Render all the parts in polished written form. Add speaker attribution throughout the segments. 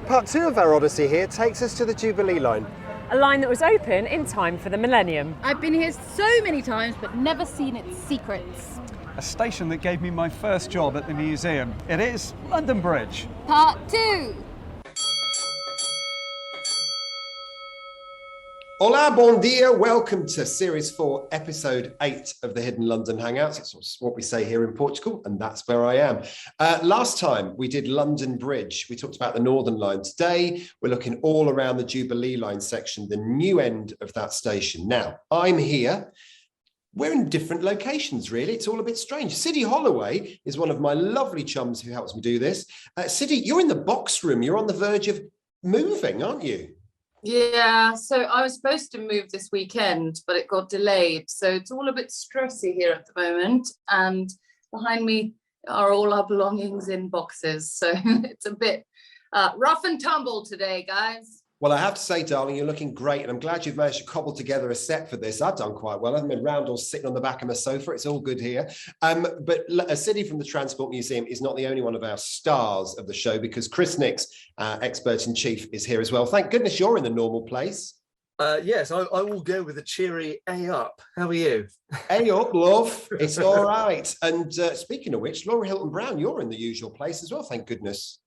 Speaker 1: Part 2 of our odyssey here takes us to the Jubilee Line.
Speaker 2: A line that was open in time for the millennium.
Speaker 3: I've been here so many times but never seen its secrets.
Speaker 4: A station that gave me my first job at the museum. It is London Bridge.
Speaker 3: Part 2.
Speaker 1: Hola, bon dia. Welcome to Series 4, Episode 8 of the Hidden London Hangouts. It's what we say here in Portugal, and that's where I am. Last time we did London Bridge. We talked about the Northern Line. Today, we're looking all around the Jubilee Line section, the new end of that station. Now, I'm here. We're in different locations, really. It's all a bit strange. Siddy Holloway is one of my lovely chums who helps me do this. Siddy, you're in the box room. You're on the verge of moving, aren't you?
Speaker 5: Yeah, so I was supposed to move this weekend, but it got delayed. So it's all a bit stressy here at the moment. And behind me are all our belongings in boxes. So it's a bit rough and tumble today, guys.
Speaker 1: Well, I have to say, darling, you're looking great. And I'm glad you've managed to cobble together a set for this. I've done quite well. I've been round or sitting on the back of my sofa. It's all good here. But Siddy from the Transport Museum is not the only one of our stars of the show, because Chris Nix, expert-in-chief, is here as well. Thank goodness you're in the normal place.
Speaker 6: Yes, I will go with a cheery A up. How are you?
Speaker 1: A up, love. It's all right. And speaking of which, Laura Hilton-Brown, you're in the usual place as well, thank goodness.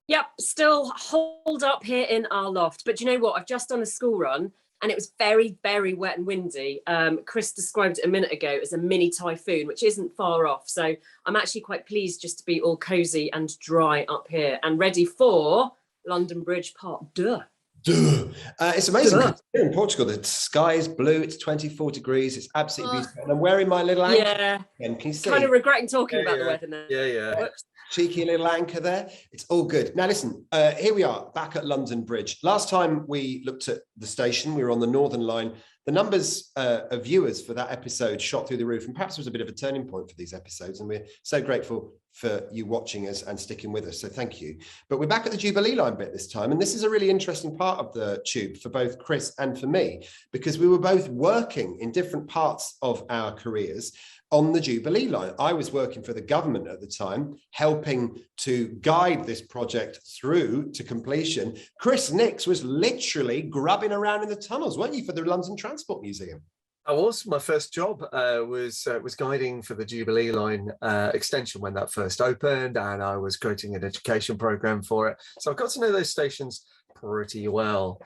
Speaker 2: Yep, still holed up here in our loft. But you know what? I've just done a school run and it was very, very wet and windy. Chris described it a minute ago as a mini typhoon, which isn't far off. So I'm actually quite pleased just to be all cozy and dry up here and ready for London Bridge Part 2.
Speaker 1: It's amazing. Here in Portugal, the sky is blue. It's 24 degrees. It's absolutely beautiful. And I'm wearing my little anchor.
Speaker 2: Yeah.
Speaker 1: Can you see?
Speaker 2: Kind of regretting talking about the weather now.
Speaker 6: Yeah.
Speaker 1: Cheeky little anchor there. It's all good. Now listen, here we are back at London Bridge. Last time we looked at the station, we were on the Northern Line. The numbers of viewers for that episode shot through the roof, and perhaps it was a bit of a turning point for these episodes. And we're so grateful for you watching us and sticking with us. So thank you. But we're back at the Jubilee Line bit this time. And this is a really interesting part of the tube for both Chris and for me, because we were both working in different parts of our careers on the Jubilee Line. I was working for the government at the time, helping to guide this project through to completion. Chris Nix was literally grubbing around in the tunnels, weren't you, for the London Transport Museum?
Speaker 6: I was. My first job was guiding for the Jubilee Line extension when that first opened, and I was creating an education program for it. So I got to know those stations pretty well.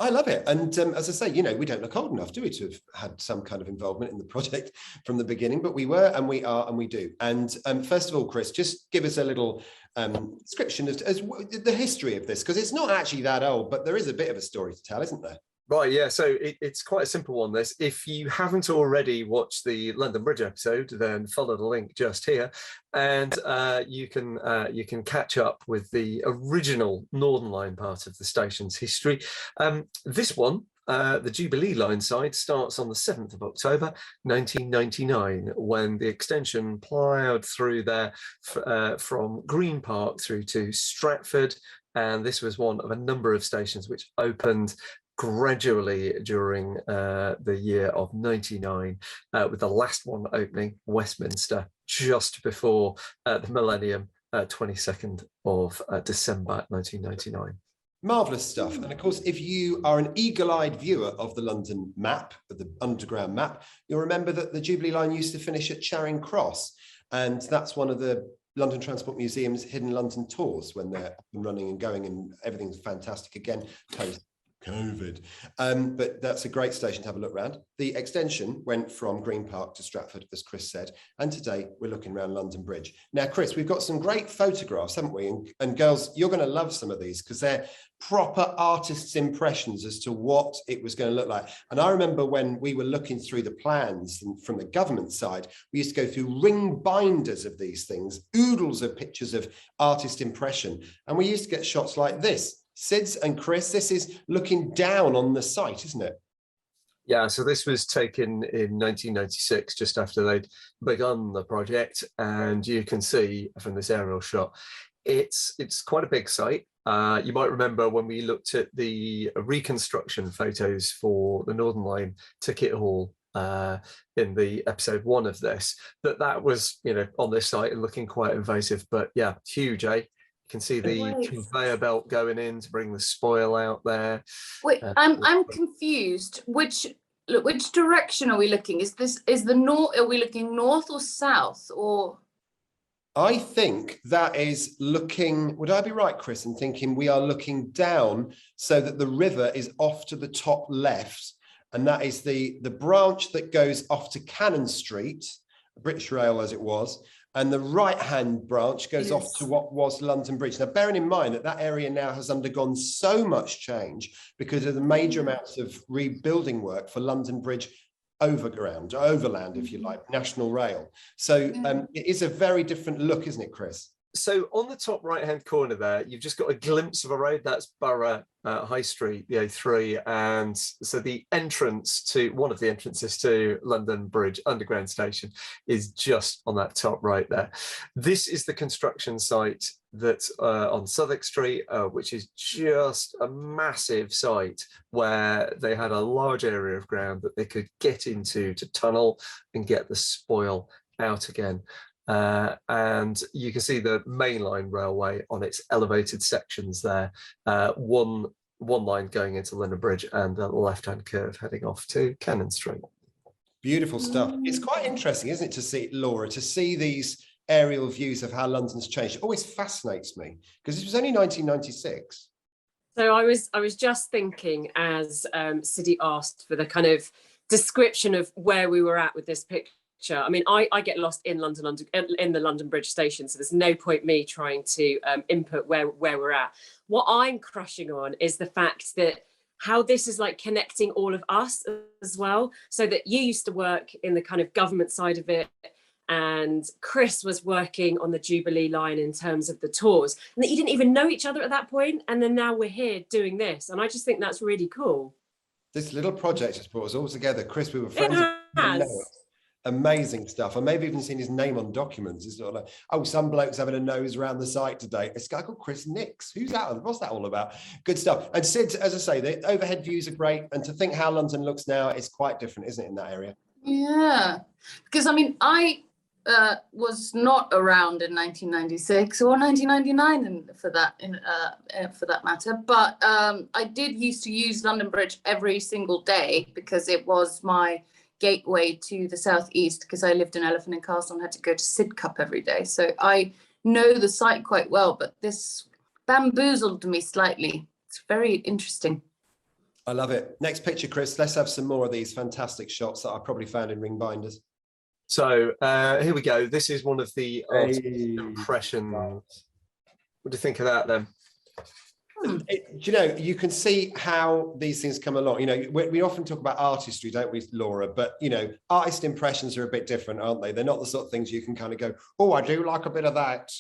Speaker 1: I love it. And as I say, you know, we don't look old enough, do we, to have had some kind of involvement in the project from the beginning, but we were, and we are, and we do. And first of all, Chris, just give us a little description as the history of this, because it's not actually that old, but there is a bit of a story to tell, isn't there?
Speaker 6: Right, yeah, so it's quite a simple one, this. If you haven't already watched the London Bridge episode, then follow the link just here, and you can catch up with the original Northern Line part of the station's history. This one, the Jubilee Line side, starts on the 7th of October 1999, when the extension ploughed through there from Green Park through to Stratford, and this was one of a number of stations which opened gradually during the year of 99, with the last one opening, Westminster, just before the millennium, 22nd of December 1999.
Speaker 1: Marvellous stuff. And of course, if you are an eagle-eyed viewer of the London map, of the underground map, you'll remember that the Jubilee Line used to finish at Charing Cross. And that's one of the London Transport Museum's Hidden London tours, when they're running and going and everything's fantastic again post COVID. But that's a great station to have a look around. The extension went from Green Park to Stratford, as Chris said, and today we're looking around London Bridge. Now, Chris, we've got some great photographs, haven't we? And girls, you're going to love some of these because they're proper artists' impressions as to what it was going to look like. And I remember when we were looking through the plans from the government side, we used to go through ring binders of these things, oodles of pictures of artist impression. And we used to get shots like this. Sids and Chris, this is looking down on the site, isn't it?
Speaker 6: Yeah, so this was taken in 1996, just after they'd begun the project. And you can see from this aerial shot, it's quite a big site. You might remember when we looked at the reconstruction photos for the Northern Line ticket hall in the episode 1 of this, that was, you know, on this site and looking quite invasive. But yeah, huge, eh? can see the
Speaker 5: Wait.
Speaker 6: conveyor belt going in to bring the spoil out there.
Speaker 5: Wait, I'm confused. Which direction are we looking? Is the north? Are we looking north or south or?
Speaker 1: I think that is looking, would I be right, Chris, in thinking we are looking down so that the river is off to the top left, and that is the branch that goes off to Cannon Street, British Rail as it was, and the right-hand branch goes off to what was London Bridge. Now, bearing in mind that that area now has undergone so much change because of the major amounts of rebuilding work for London Bridge overland, if you like, National Rail. So it is a very different look, isn't it, Chris?
Speaker 6: So on the top right-hand corner there, you've just got a glimpse of a road. That's Borough High Street, the A3. And so the entrance to, one of the entrances to London Bridge Underground Station is just on that top right there. This is the construction site that's on Southwark Street, which is just a massive site where they had a large area of ground that they could get into to tunnel and get the spoil out again. And you can see the mainline railway on its elevated sections there. One line going into London Bridge and the left-hand curve heading off to Cannon Street.
Speaker 1: Beautiful stuff. It's quite interesting, isn't it, to see, Laura, to see these aerial views of how London's changed. It always fascinates me because this was only 1996.
Speaker 2: So I was just thinking as Siddy asked for the kind of description of where we were at with this picture. I mean, I get lost in London in the London Bridge station, so there's no point me trying to input where we're at. What I'm crushing on is the fact that how this is like connecting all of us as well. So that you used to work in the kind of government side of it, and Chris was working on the Jubilee line in terms of the tours, and that you didn't even know each other at that point, and then now we're here doing this, and I just think that's really cool.
Speaker 1: This little project has brought us all together. Chris, we were friends. Amazing stuff. I may have even seen his name on documents. It's sort of like, oh, some bloke's having a nose around the site today. It's a guy called Chris Nix. Who's that? What's that all about? Good stuff. And Sid, as I say, the overhead views are great. And to think how London looks now is quite different, isn't it, in that area?
Speaker 5: Yeah, because I mean, I was not around in 1996 or 1999 for that matter, but I did used to use London Bridge every single day because it was my gateway to the southeast, because I lived in Elephant and Castle and had to go to Sidcup every day. So I know the site quite well, but this bamboozled me slightly. It's very interesting.
Speaker 1: I love it. Next picture, Chris. Let's have some more of these fantastic shots that I probably found in ring binders.
Speaker 6: So here we go. This is one of the impressions. What do you think of that then?
Speaker 1: You know, you can see how these things come along. You know, we often talk about artistry, don't we, Laura? But, you know, artist impressions are a bit different, aren't they? They're not the sort of things you can kind of go, oh, I do like a bit of that.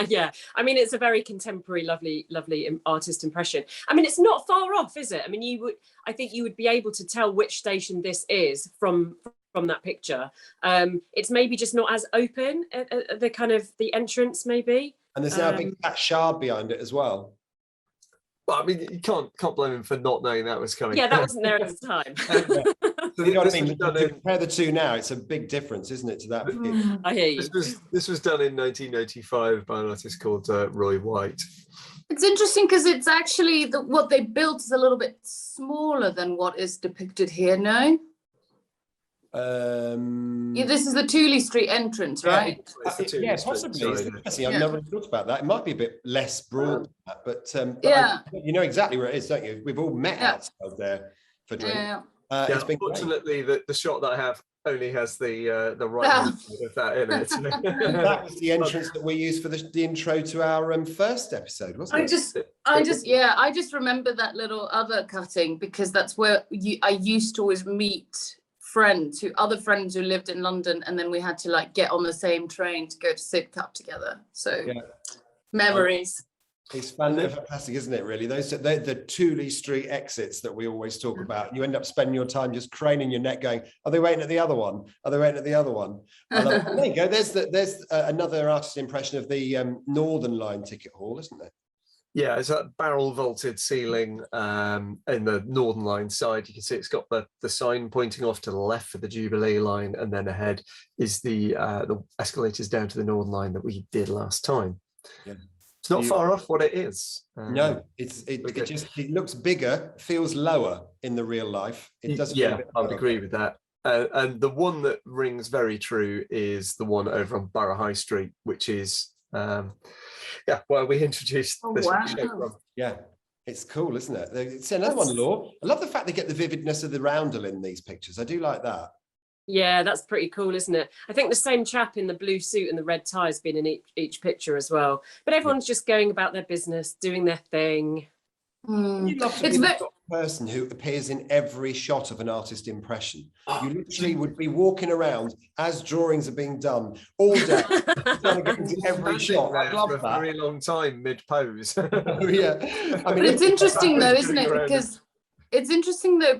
Speaker 2: Yeah, I mean, it's a very contemporary, lovely artist impression. I mean, it's not far off, is it? I mean, I think you would be able to tell which station this is from that picture. It's maybe just not as open at the kind of the entrance, maybe.
Speaker 1: And there's now a big fat shard behind it as well.
Speaker 6: Well, I mean, you can't blame him for not knowing that was coming.
Speaker 2: Yeah, that wasn't there at the time.
Speaker 1: So you know what I mean? To compare the two now, it's a big difference, isn't it, to that?
Speaker 2: I hear you.
Speaker 6: This was done in 1985 by an artist called Roy White.
Speaker 5: It's interesting because it's actually what they built is a little bit smaller than what is depicted here, no? Yeah, this is the Tooley Street entrance, right?
Speaker 1: Yeah, possibly. It's interesting. I've never thought about that. It might be a bit less broad, but
Speaker 5: yeah,
Speaker 1: you know exactly where it is, don't you? We've all met outside there for drinks. It's been
Speaker 6: unfortunately, the shot that I have only has the right hand of that in it.
Speaker 1: That was the entrance that we used for the intro to our first episode, wasn't it?
Speaker 5: I just remember that little other cutting because that's where I used to always meet other friends who lived in London, and then we had to like get on the same train to go to Sidcup together. So memories.
Speaker 1: It's fantastic, isn't it? Really, they're the Tooley Street exits that we always talk about. You end up spending your time just craning your neck, going, "Are they waiting at the other one? Are they waiting at the other one?" There you go. There's another artist impression of the Northern Line ticket hall, isn't there?
Speaker 6: Yeah, it's that barrel vaulted ceiling in the Northern Line side. You can see it's got the sign pointing off to the left for the Jubilee Line, and then ahead is the escalators down to the Northern Line that we did last time.
Speaker 1: Yeah.
Speaker 6: It's not far off what it is.
Speaker 1: No, it looks bigger, feels lower in the real life. It does.
Speaker 6: Yeah, I would agree with that. And the one that rings very true is the one over on Borough High Street, which is where we introduced this shape from.
Speaker 1: Yeah. It's cool, isn't it? It's another one, Law. I love the fact they get the vividness of the roundel in these pictures. I do like that.
Speaker 2: Yeah, that's pretty cool, isn't it? I think the same chap in the blue suit and the red tie has been in each picture as well. But everyone's just going about their business, doing their thing.
Speaker 1: You love to be the sort of person who appears in every shot of an artist impression. You literally would be walking around as drawings are being done all day, trying to get into every shot. I love
Speaker 6: for
Speaker 1: that.
Speaker 6: a very long time mid-pose.
Speaker 1: Yeah, I mean,
Speaker 5: But it's interesting though, isn't it?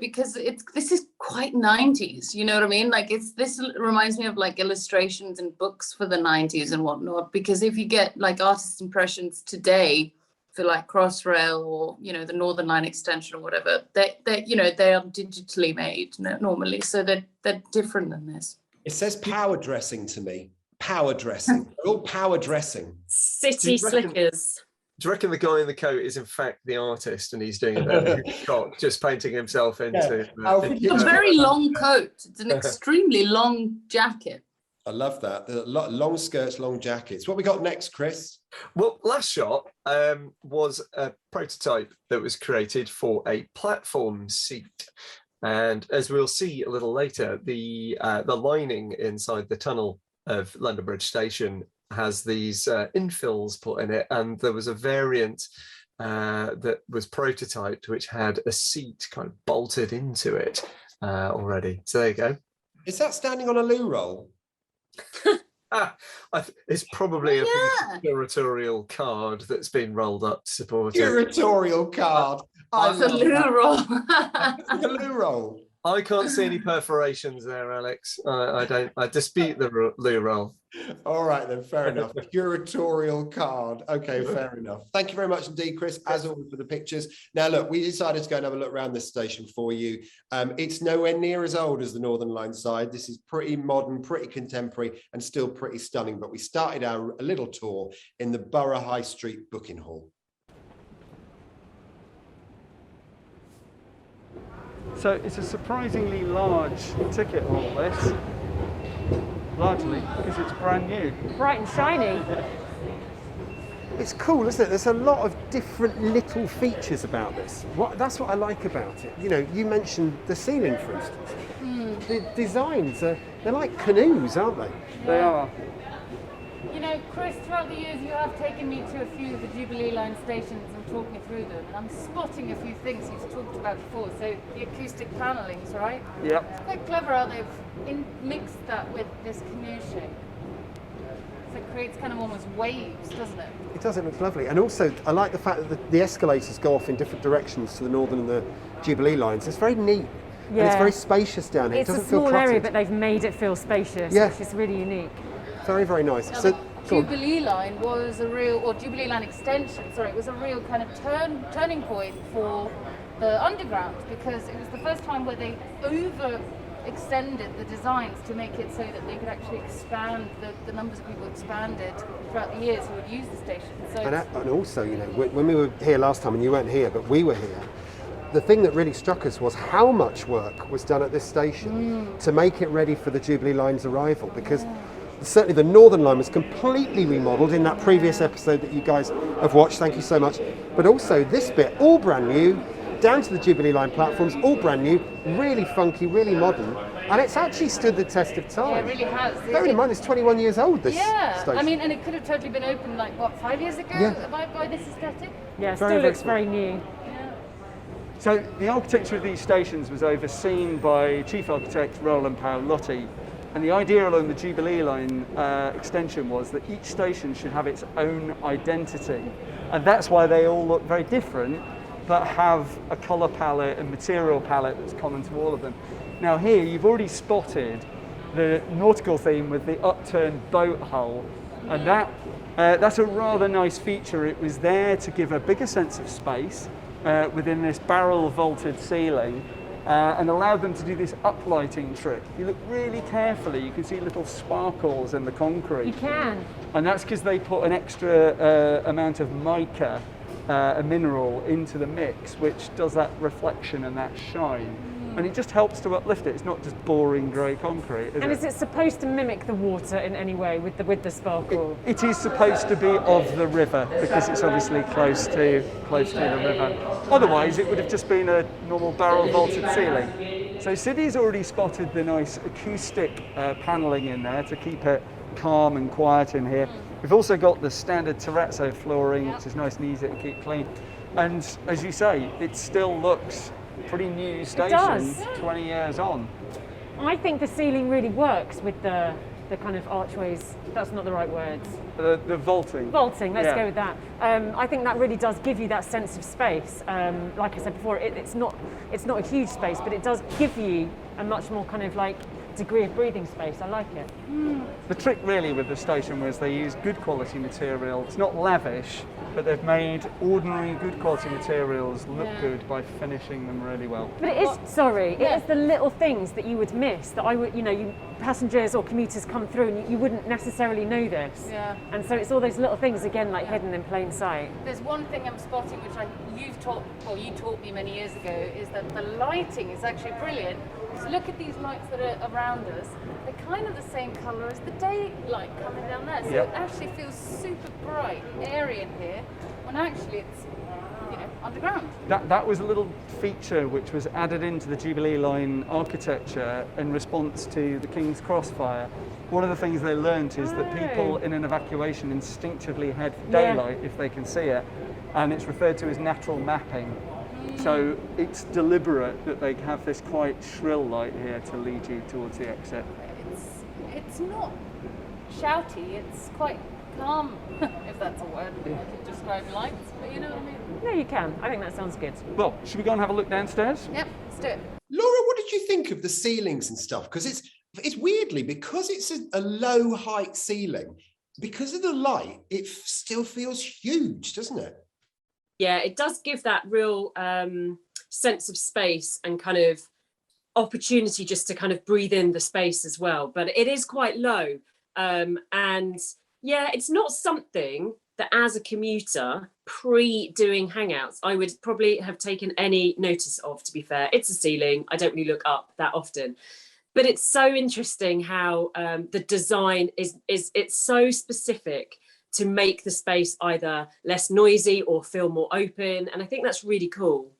Speaker 5: Because this is quite 90s, you know what I mean? Like this reminds me of like illustrations and books for the 90s and whatnot, because if you get like artist impressions today for like Crossrail or, you know, the Northern Line extension or whatever, they are digitally made normally, so they're different than this.
Speaker 1: It says power dressing to me. Power dressing. They're all power dressing.
Speaker 2: City slickers.
Speaker 6: Do you reckon the guy in the coat is in fact the artist and he's doing a shot, just painting himself into?
Speaker 5: It's a very long coat. It's an extremely long jacket.
Speaker 1: I love that. The long skirts, long jackets. What we got next, Chris?
Speaker 6: Well, last shot was a prototype that was created for a platform seat. And as we'll see a little later, the lining inside the tunnel of London Bridge Station has these infills put in it. And there was a variant that was prototyped, which had a seat kind of bolted into it already. So there you go. Is
Speaker 1: that standing on a loo roll?
Speaker 6: It's probably a curatorial card that's been rolled up to support
Speaker 1: curatorial card.
Speaker 5: It's a loo roll.
Speaker 1: A loo roll.
Speaker 6: I can't see any perforations there, Alex. I dispute the loo roll.
Speaker 1: All right, then, fair enough. Curatorial card. Okay, fair enough. Thank you very much indeed, Chris, as always, for the pictures. Now, look, we decided to go and have a look around this station for you. It's nowhere near as old as the Northern Line side. This is pretty modern, pretty contemporary, and still pretty stunning. But we started our little tour in the Borough High Street booking hall.
Speaker 4: So it's a surprisingly large ticket hall, this. Largely because it's brand new.
Speaker 3: Bright and shiny.
Speaker 7: It's cool, isn't it? There's a lot of different little features about this. That's what I like about it. You know, you mentioned the ceiling, for instance. The designs, they're like canoes, aren't they?
Speaker 4: They are.
Speaker 3: You know, Chris, throughout the years you have taken me to a few of the Jubilee Line stations and talked me through them, and I'm spotting a few things you've talked about before. So the acoustic panelings, right?
Speaker 4: Yep.
Speaker 3: It's quite clever how they've mixed that with this canoe shape. So it creates kind of almost waves, doesn't it?
Speaker 7: It does, it looks lovely. And also, I like the fact that the escalators go off in different directions to the Northern and the Jubilee lines. It's very neat. Yeah. And it's very spacious down here.
Speaker 8: It's
Speaker 7: it doesn't
Speaker 8: a small
Speaker 7: feel cluttered.
Speaker 8: area, but they've made it feel spacious, which is really unique.
Speaker 7: Very, very nice.
Speaker 3: Now,
Speaker 7: so,
Speaker 3: the Jubilee Line was a real, or Jubilee Line extension, sorry, it was a real kind of turning point for the underground, because it was the first time where they extended the designs to make it so that they could actually expand, the numbers of people expanded throughout the years who would use the station. So
Speaker 7: and also, you know, when we were here last time, and you weren't here, but we were here, the thing that really struck us was how much work was done at this station to make it ready for the Jubilee Line's arrival, because certainly the Northern Line was completely remodelled in that previous episode that you guys have watched, thank you so much, but also this bit, all brand new, down to the Jubilee Line platforms, all brand new, really funky, really modern, and it's actually stood the test of time.
Speaker 3: Yeah, it really has.
Speaker 7: Bearing in mind it's 21 years old, this station.
Speaker 3: I mean, and it could have totally been opened like, what, 5 years ago by this aesthetic?
Speaker 8: Yeah, it still looks very new.
Speaker 4: So the architecture of these stations was overseen by Chief Architect Roland Paolotti, and the idea along the Jubilee Line extension was that each station should have its own identity, and that's why they all look very different, but have a colour palette and material palette that's common to all of them. Now here you've already spotted the nautical theme with the upturned boat hull, and that's a rather nice feature. It was there to give a bigger sense of space within this barrel vaulted ceiling, and allowed them to do this uplighting trick. If you look really carefully, you can see little sparkles in the concrete.
Speaker 8: You can.
Speaker 4: And that's because they put an extra amount of mica, a mineral, into the mix, which does that reflection and that shine. And it just helps to uplift it. It's not just boring grey concrete, is it?
Speaker 8: And is it supposed to mimic the water in any way with the sparkle?
Speaker 4: It is supposed to be of the river because it's obviously close to the river. Otherwise, it would have just been a normal barrel vaulted ceiling. So Siddy's already spotted the nice acoustic panelling in there to keep it calm and quiet in here. We've also got the standard terrazzo flooring, which is nice and easy to keep clean. And as you say, it still looks pretty new station, 20 years on.
Speaker 8: I think the ceiling really works with the kind of archways. That's not the right words.
Speaker 4: The vaulting.
Speaker 8: Vaulting, let's go with that. I think that really does give you that sense of space. Like I said before, it's not a huge space, but it does give you a much more kind of like degree of breathing space. I like it.
Speaker 4: The trick really with the station was they used good quality material. It's not lavish, but they've made ordinary good quality materials look good by finishing them really well.
Speaker 8: But it is, it is the little things that you would miss, that passengers or commuters come through and you wouldn't necessarily know this.
Speaker 3: Yeah.
Speaker 8: And so it's all those little things, again, like hidden in plain sight.
Speaker 3: There's one thing I'm spotting, which you taught me many years ago, is that the lighting is actually brilliant. So look at these lights that are around us. They're kind of the same colour as the daylight coming down there. So it actually feels super bright, airy in here, when actually it's underground.
Speaker 4: That was a little feature which was added into the Jubilee Line architecture in response to the King's Cross fire. One of the things they learnt is that people in an evacuation instinctively head for daylight if they can see it, and it's referred to as natural mapping. So it's deliberate that they have this quite shrill light here to lead you towards the exit.
Speaker 3: It's not shouty, it's quite calm, if that's a word I could describe lights, but you know what I mean?
Speaker 8: No, you can. I think that sounds good.
Speaker 4: Well, should we go and have a look downstairs?
Speaker 3: Yep, let's do it.
Speaker 1: Laura, what did you think of the ceilings and stuff? Because it's weirdly, because it's a low height ceiling, because of the light, it still feels huge, doesn't it?
Speaker 2: Yeah, it does give that real sense of space and kind of opportunity just to kind of breathe in the space as well. But it is quite low. And yeah, it's not something that as a commuter, pre-doing Hangouts, I would probably have taken any notice of, to be fair. It's a ceiling. I don't really look up that often. But it's so interesting how the design is it's so specific to make the space either less noisy or feel more open. And I think that's really cool.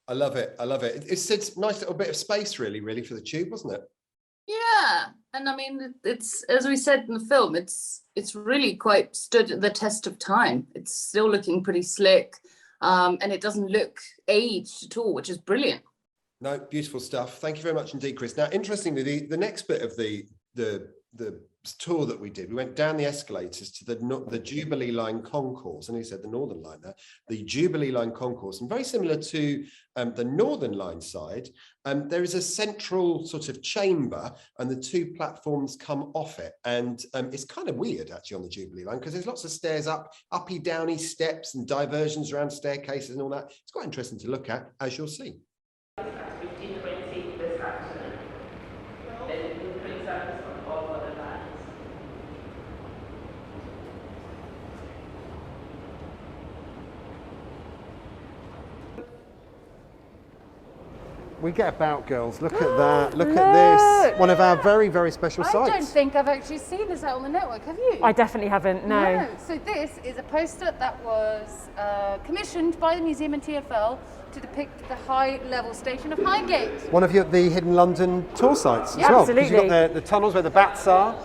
Speaker 1: I love it. I love it. It's a nice little bit of space, really for the tube, wasn't it?
Speaker 5: Yeah, and I mean, it's as we said in the film, it's really quite stood the test of time. It's still looking pretty slick, and it doesn't look aged at all, which is brilliant.
Speaker 1: No, beautiful stuff. Thank you very much indeed, Chris. Now, interestingly, the next bit of the tour that we did, we went down the escalators to the Jubilee Line Concourse, and he said the Northern Line there, the Jubilee Line Concourse, and very similar to the Northern Line side, there is a central sort of chamber, and the two platforms come off it, and it's kind of weird actually on the Jubilee Line because there's lots of stairs uppy, downy steps and diversions around staircases and all that. It's quite interesting to look at, as you'll see.
Speaker 7: We get about, girls. Look at that. Look at this. One of our very, very special sites.
Speaker 3: I don't think I've actually seen this out on the network, have you?
Speaker 8: I definitely haven't, no.
Speaker 3: So this is a poster that was commissioned by the museum and TfL to depict the high-level station of Highgate.
Speaker 7: One of the hidden London tour sites as well.
Speaker 8: Absolutely.
Speaker 7: Because you've got the tunnels where the bats are,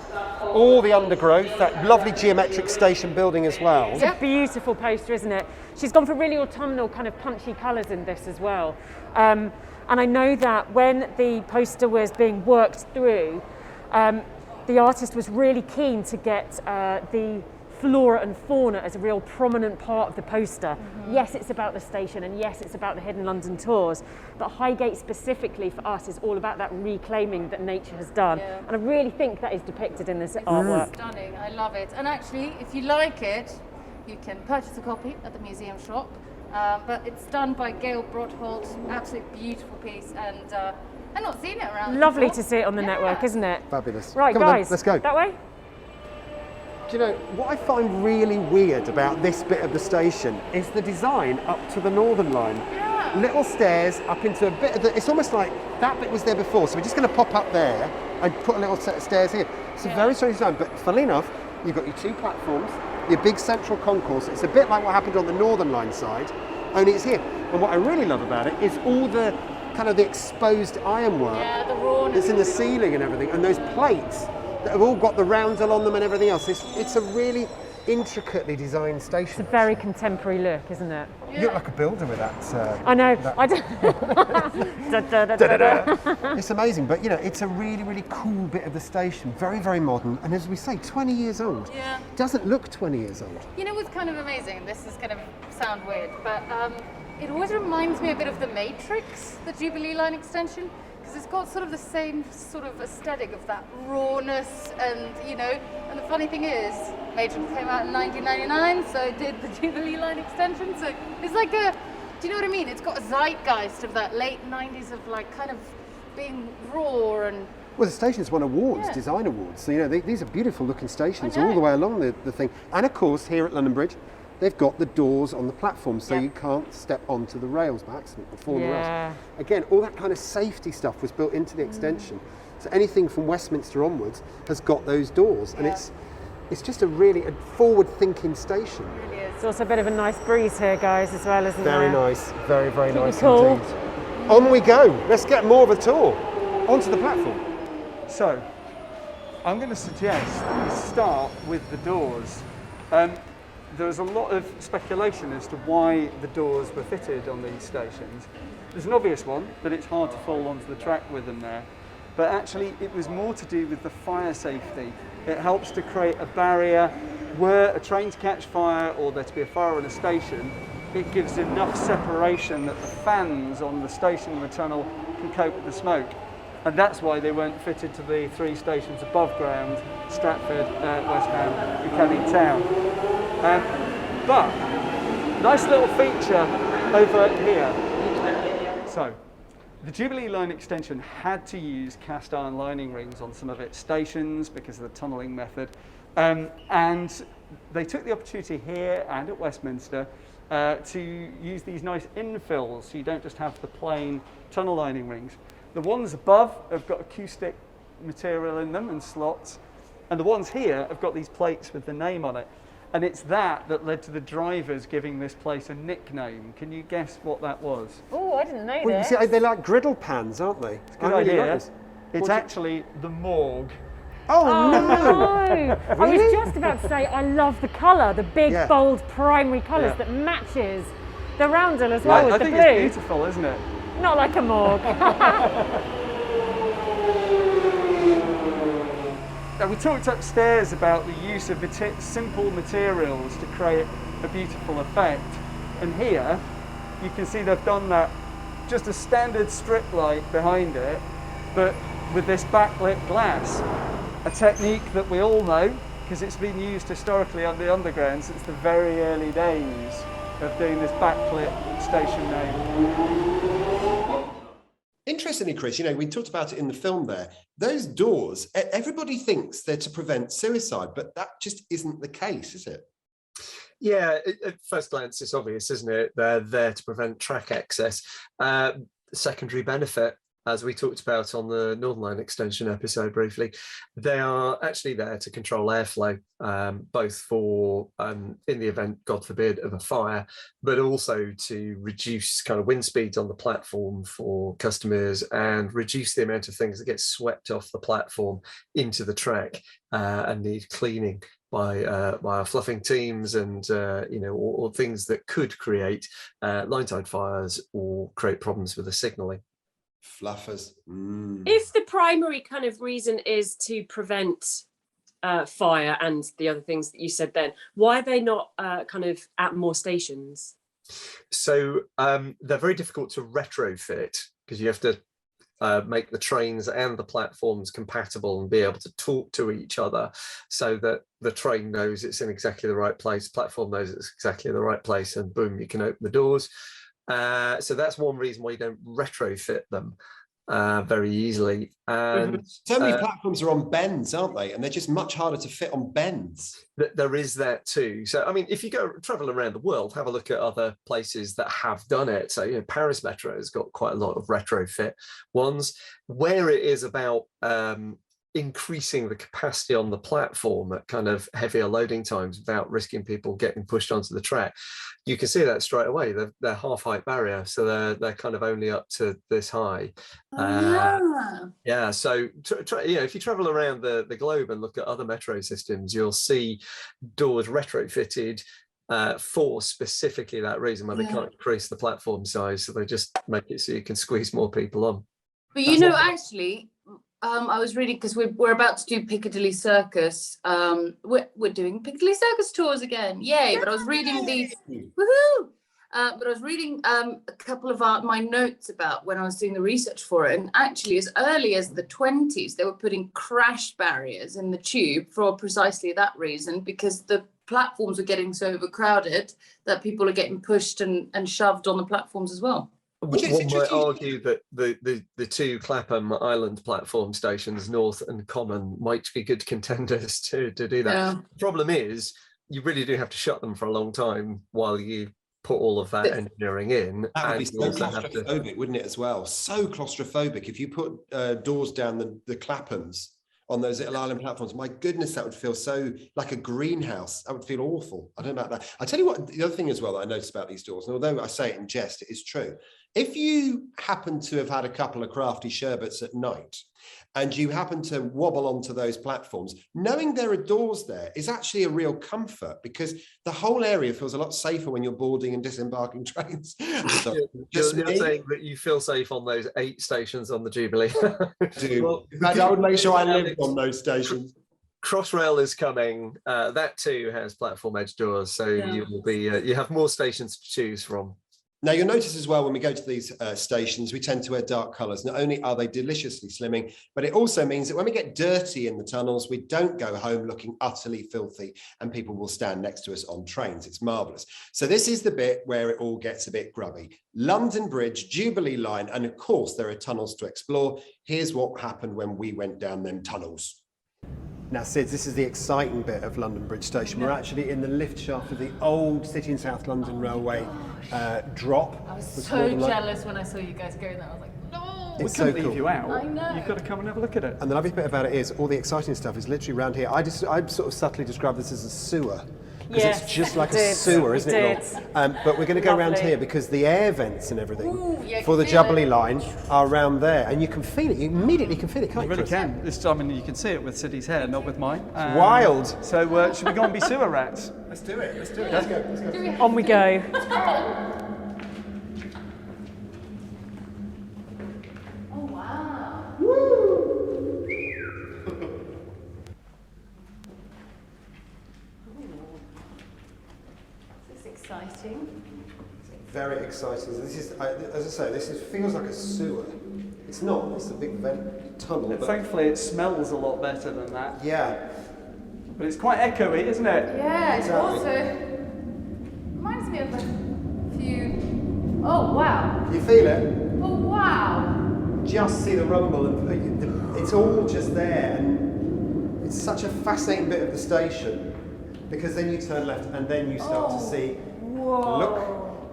Speaker 7: all the undergrowth, that lovely geometric station building as well.
Speaker 8: It's a beautiful poster, isn't it? She's gone for really autumnal, kind of punchy colours in this as well. And I know that when the poster was being worked through, the artist was really keen to get the flora and fauna as a real prominent part of the poster. Mm-hmm. Yes, it's about the station, and yes, it's about the Hidden London tours, but Highgate specifically for us is all about that reclaiming that nature has done. Yeah. And I really think that is depicted in this artwork.
Speaker 3: Stunning, I love it. And actually, if you like it, you can purchase a copy at the museum shop. But it's done by Gail Broadholt, absolutely beautiful piece, and I've not seen it around.
Speaker 8: Lovely
Speaker 3: before.
Speaker 8: to see it on the network, isn't it?
Speaker 7: Fabulous.
Speaker 8: Right,
Speaker 7: Come on then,
Speaker 8: guys,
Speaker 7: let's go.
Speaker 8: that way?
Speaker 7: Do you know, what I find really weird about this bit of the station is the design up to the Northern Line.
Speaker 3: Yeah.
Speaker 7: Little stairs up into a bit of the, it's almost like that bit was there before, so we're just going to pop up there and put a little set of stairs here. It's a very strange design, but funnily enough, you've got your two platforms, your big central concourse. It's a bit like what happened on the Northern Line side, only it's here. And what I really love about it is all the kind of the exposed ironwork
Speaker 3: Yeah, the rawness.
Speaker 7: that's in the ceiling and everything, and those plates that have all got the roundel on them and everything else. It's a really intricately designed station.
Speaker 8: It's a very contemporary look, isn't it?
Speaker 7: You look like a builder with that.
Speaker 8: I know.
Speaker 7: that-
Speaker 8: I don't. Da, da, da, da, da.
Speaker 7: It's amazing, but you know, it's a really, really cool bit of the station. Very, very modern, and as we say, 20 years old.
Speaker 3: Yeah.
Speaker 7: Doesn't look 20 years old.
Speaker 3: You know what's kind of amazing? This is going to sound weird, but it always reminds me a bit of the Matrix, the Jubilee Line extension, because it's got sort of the same sort of aesthetic of that rawness, and you know. And the funny thing is, Matrix came out in 1999, so did the Jubilee Line extension. So it's like a, do you know what I mean? It's got a zeitgeist of that late 90s of like kind of being raw and.
Speaker 7: Well, the station's won awards,
Speaker 3: Yeah.
Speaker 7: design awards. So, you know, these are beautiful looking stations
Speaker 3: I know.
Speaker 7: all the way along the thing. And of course, here at London Bridge, they've got the doors on the platform, so
Speaker 3: Yeah.
Speaker 7: you can't step onto the rails by accident or fall on the
Speaker 8: Yeah.
Speaker 7: rails. Again, all that kind of safety stuff was built into the extension. So anything from Westminster onwards has got those doors, and
Speaker 3: Yeah.
Speaker 7: it's just a really forward-thinking station.
Speaker 3: It really is.
Speaker 8: It's also a bit of a nice breeze here, guys, as well, isn't
Speaker 7: Very
Speaker 8: there?
Speaker 7: nice, very, very
Speaker 8: Pretty
Speaker 7: nice
Speaker 8: cool.
Speaker 7: indeed. On we go. Let's get more of a tour onto the platform.
Speaker 4: So, I'm going to suggest that we start with the doors. There's a lot of speculation as to why the doors were fitted on these stations. There's an obvious one, that it's hard to fall onto the track with them there. But actually, it was more to do with the fire safety. It helps to create a barrier were a train to catch fire or there to be a fire on a station. It gives enough separation that the fans on the station and the tunnel can cope with the smoke. And that's why they weren't fitted to the three stations above ground, Stratford, West Ham and Canning Town. But, nice little feature over here. So, the Jubilee Line extension had to use cast iron lining rings on some of its stations because of the tunnelling method. And they took the opportunity here and at Westminster to use these nice infills so you don't just have the plain tunnel lining rings. The ones above have got acoustic material in them and slots, and the ones here have got these plates with the name on it. And it's that led to the drivers giving this place a nickname. Can you guess what that was?
Speaker 8: Oh, I didn't know
Speaker 7: Well, you
Speaker 8: this.
Speaker 7: see, they're like griddle pans, aren't they? It's
Speaker 4: Good idea. It's actually the morgue.
Speaker 7: Oh,
Speaker 8: Oh
Speaker 7: no!
Speaker 8: no! I was
Speaker 7: Really?
Speaker 8: just about to say I love the colour, the big,
Speaker 7: Yeah.
Speaker 8: bold primary colours
Speaker 4: Yeah.
Speaker 8: that matches the roundel as well with
Speaker 4: I
Speaker 8: the
Speaker 4: think
Speaker 8: blue.
Speaker 4: it's beautiful, isn't it?
Speaker 8: Not like a morgue.
Speaker 4: Now, we talked upstairs about the use of simple materials to create a beautiful effect. And here, you can see they've done that, just a standard strip light behind it, but with this backlit glass. A technique that we all know, because it's been used historically on the Underground since the very early days of doing this backlit station name.
Speaker 1: Interestingly, Chris, you know, we talked about it in the film there. Those doors, everybody thinks they're to prevent suicide, but that just isn't the case, is it?
Speaker 6: Yeah, at first glance, it's obvious, isn't it? They're there to prevent track access. Secondary benefit, as we talked about on the Northern Line extension episode briefly, they are actually there to control airflow, both for, in the event, God forbid, of a fire, but also to reduce kind of wind speeds on the platform for customers and reduce the amount of things that get swept off the platform into the track and need cleaning by our fluffing teams and or things that could create line side fires or create problems with the signalling.
Speaker 1: Fluffers.
Speaker 2: If the primary kind of reason is to prevent fire and the other things that you said then, why are they not kind of at more stations?
Speaker 6: So they're very difficult to retrofit because you have to make the trains and the platforms compatible and be able to talk to each other, so that the train knows it's in exactly the right place, platform knows it's exactly the right place, and boom, you can open the doors. So that's one reason why you don't retrofit them very easily. And
Speaker 1: so many platforms are on bends, aren't they? And they're just much harder to fit on bends.
Speaker 6: There is that too. So I mean, if you go travel around the world, have a look at other places that have done it. So, you know, Paris Metro has got quite a lot of retrofit ones. Where it is about increasing the capacity on the platform at kind of heavier loading times without risking people getting pushed onto the track, you can see that straight away. They're half height barrier, so they're kind of only up to this high. Yeah, so you know, if you travel around the globe and look at other metro systems, you'll see doors retrofitted for specifically that reason, where they can't increase the platform size, so they just make it so you can squeeze more people on.
Speaker 5: But you know, actually, I was reading, because we're about to do Piccadilly Circus. We're doing Piccadilly Circus tours again, yay! But I was reading these, woohoo! But I was reading a couple of my notes about when I was doing the research for it, and actually, as early as the 20s, they were putting crash barriers in the tube for precisely that reason, because the platforms were getting so overcrowded that people are getting pushed and shoved on the platforms as well.
Speaker 6: One might argue that the two Clapham Island platform stations, North and Common, might be good contenders to do that.
Speaker 5: Yeah.
Speaker 6: The problem is, you really do have to shut them for a long time while you put all of that engineering in.
Speaker 1: That would be so claustrophobic, wouldn't it, as well? So claustrophobic. If you put doors down the Claphams on those little island platforms, my goodness, that would feel so like a greenhouse. That would feel awful. I don't know about that. I tell you what, the other thing as well that I noticed about these doors, and although I say it in jest, it is true. If you happen to have had a couple of crafty sherbets at night and you happen to wobble onto those platforms, knowing there are doors there is actually a real comfort, because the whole area feels a lot safer when you're boarding and disembarking trains. So,
Speaker 6: you're saying that you feel safe on those 8 stations on the Jubilee?
Speaker 1: Well, I would make sure I lived on those stations.
Speaker 6: Crossrail is coming. That too has platform edge doors, so you will be. You have more stations to choose from.
Speaker 1: Now, you'll notice as well, when we go to these stations, we tend to wear dark colours. Not only are they deliciously slimming, but it also means that when we get dirty in the tunnels, we don't go home looking utterly filthy, and people will stand next to us on trains. It's marvellous. So this is the bit where it all gets a bit grubby. London Bridge, Jubilee Line, and of course, there are tunnels to explore. Here's what happened when we went down them tunnels.
Speaker 7: Now, Sid, this is the exciting bit of London Bridge Station. We're actually in the lift shaft of the old City and South London Railway drop.
Speaker 3: I was so jealous when I saw you guys going there. I was like, no!
Speaker 7: It's
Speaker 4: We
Speaker 7: so
Speaker 4: couldn't leave
Speaker 7: cool.
Speaker 4: you out.
Speaker 3: I know.
Speaker 4: You've got to come and have a look at it.
Speaker 7: And the lovely bit about it is all the exciting stuff is literally around here. I sort of subtly describe this as a sewer. Because it's just like a sewer, isn't it, Rob? But we're going to go around here because the air vents and everything for the Jubilee Line are around there. And you can feel it. You immediately can feel it, can't you?
Speaker 4: You really can. This time, I mean, you can see it with Siddy's hair, not with mine.
Speaker 7: Wild.
Speaker 4: So should we go and be sewer rats?
Speaker 7: Let's do it. Let's do it. Let's go.
Speaker 8: On we go.
Speaker 3: Oh, wow. This is exciting.
Speaker 7: Very exciting. This is, as I say, feels like a sewer. It's not. It's a big vent tunnel. But
Speaker 4: Thankfully, it smells a lot better than that.
Speaker 7: yeah.
Speaker 4: But it's quite echoey, isn't it?
Speaker 3: Yeah, it
Speaker 7: Exactly.
Speaker 3: also reminds me of a few. Oh, wow.
Speaker 7: You feel it?
Speaker 3: Oh, wow.
Speaker 7: Just see the rumble, and it's all just there. And it's such a fascinating bit of the station, because then you turn left and then you start to see. Look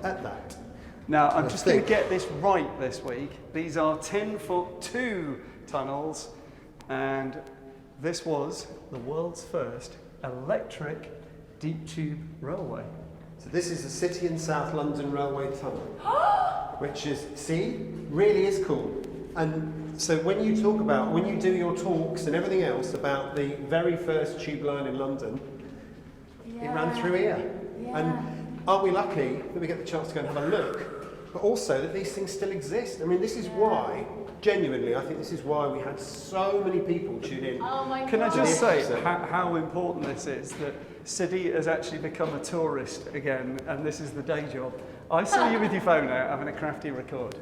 Speaker 7: at that.
Speaker 4: Now, I'm just going to get this right this week. These are 10-foot-2 tunnels, and this was the world's first electric deep tube railway.
Speaker 7: So this is the City and South London Railway Tunnel, which is, really is cool. And so when you do your talks and everything else about the very first tube line in London, it ran through here.
Speaker 3: Yeah.
Speaker 7: And aren't we lucky that we get the chance to go and have a look, but also that these things still exist? I mean, this is why, genuinely, I think this is why we had so many people tune in.
Speaker 3: Oh my God.
Speaker 4: Can I just say how important this is, that Siddy has actually become a tourist again, and this is the day job. I saw you with your phone out having a crafty record.